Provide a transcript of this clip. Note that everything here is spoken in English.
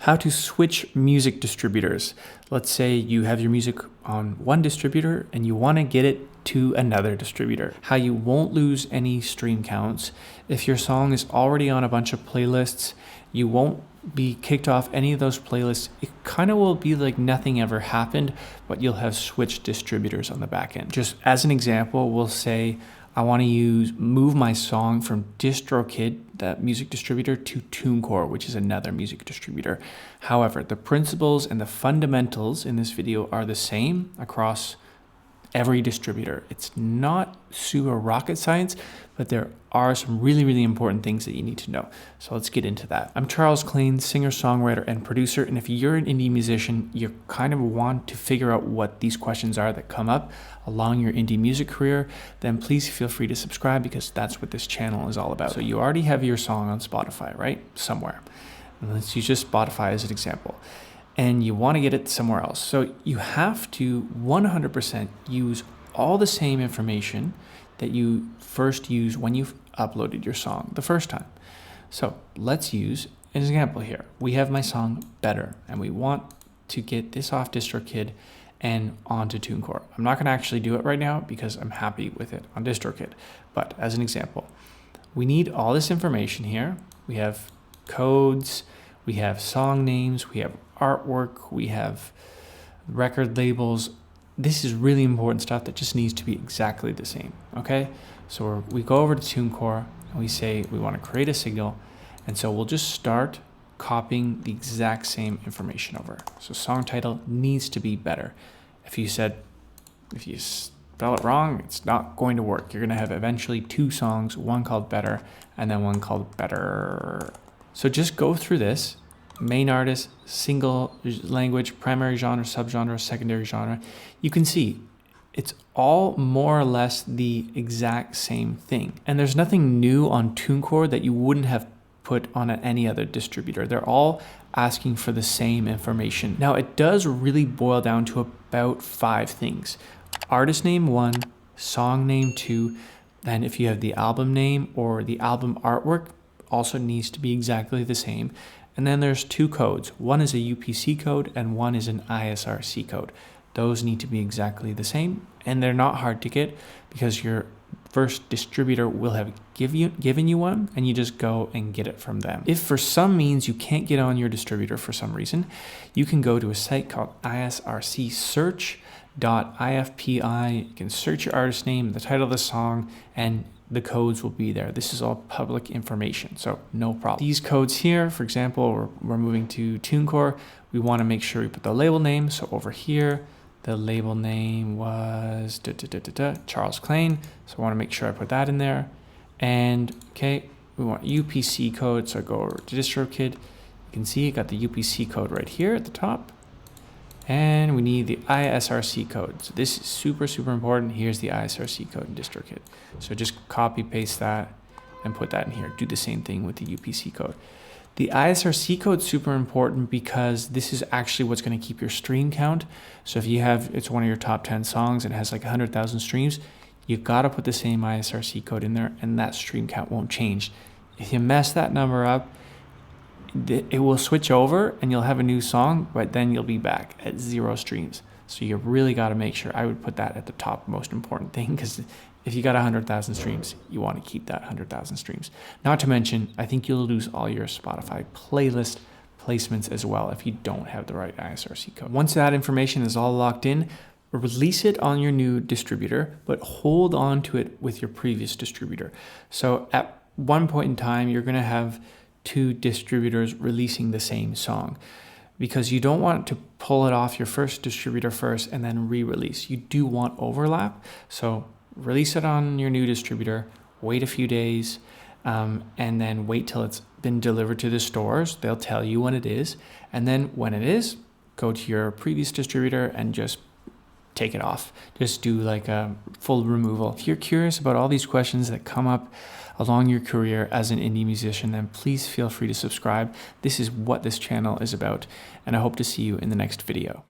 How to switch music distributors. Let's say you have your music on one distributor and you want to get it to another distributor. How you won't lose any stream counts. If your song is already on a bunch of playlists, you won't be kicked off any of those playlists. It kind of will be like nothing ever happened, but you'll have switched distributors on the back end. Just as an example, we'll say I want to move my song from DistroKid, that music distributor, to TuneCore, which is another music distributor. However, the principles and the fundamentals in this video are the same across every distributor. It's not super rocket science, but there are some really, really important things that you need to know. So let's get into that. I'm Charles Klein, singer, songwriter, and producer. And if you're an indie musician, you kind of want to figure out what these questions are that come up along your indie music career, then please feel free to subscribe because that's what this channel is all about. So you already have your song on Spotify, right? Somewhere. And let's use just Spotify as an example. And you want to get it somewhere else. So you have to 100% use all the same information that you first used when you uploaded your song the first time. So let's use an example here. We have my song Better, and we want to get this off DistroKid and onto TuneCore. I'm not going to actually do it right now because I'm happy with it on DistroKid. But as an example, we need all this information here. We have codes, we have song names, we have artwork, we have record labels. This is really important stuff that just needs to be exactly the same, okay? So we go over to TuneCore and we say we want to create a signal, and so we'll just start copying the exact same information over. So song title needs to be Better. If you spell it wrong, it's not going to work. You're going to have eventually two songs, one called Better and then one called Better. So just go through this. Main artist, single language, primary genre, subgenre, secondary genre. You can see it's all more or less the exact same thing. And there's nothing new on TuneCore that you wouldn't have put on any other distributor. They're all asking for the same information. Now, it does really boil down to about 5 things. Artist name 1, song name 2, then if you have the album name or the album artwork, also needs to be exactly the same. And then there's 2 codes. One is a UPC code and one is an ISRC code. Those need to be exactly the same, and they're not hard to get because your first distributor will have given you one, and you just go and get it from them. If for some means you can't get on your distributor for some reason, you can go to a site called isrcsearch.ifpi. You can search your artist name, the title of the song, and the codes will be there. This is all public information, so no problem. These codes here, for example, we're moving to TuneCore. We want to make sure we put the label name. So over here, the label name was Charles Klein. So I want to make sure I put that in there. And okay, we want UPC code. So I go over to DistroKid. You can see I got the UPC code right here at the top. And we need the ISRC code. So this is super, super important. Here's the ISRC code in DistroKid. So just copy, paste that, and put that in here. Do the same thing with the UPC code. The ISRC code is super important because this is actually what's going to keep your stream count. So if it's one of your top 10 songs and it has like 100,000 streams, you've got to put the same ISRC code in there, and that stream count won't change. If you mess that number up, it will switch over and you'll have a new song, but then you'll be back at 0 streams. So you really got to make sure. I would put that at the top most important thing, because if you got 100,000 streams, you want to keep that 100,000 streams. Not to mention, I think you'll lose all your Spotify playlist placements as well if you don't have the right ISRC code. Once that information is all locked in, release it on your new distributor, but hold on to it with your previous distributor. So at one point in time, you're going to have 2 distributors releasing the same song, because you don't want to pull it off your first distributor first and then re-release. You do want overlap. So release it on your new distributor, wait a few days, and then wait till it's been delivered to the stores. They'll tell you when it is. And then when it is, go to your previous distributor and just take it off. Just do like a full removal. If you're curious about all these questions that come up along your career as an indie musician, then please feel free to subscribe. This is what this channel is about, and I hope to see you in the next video.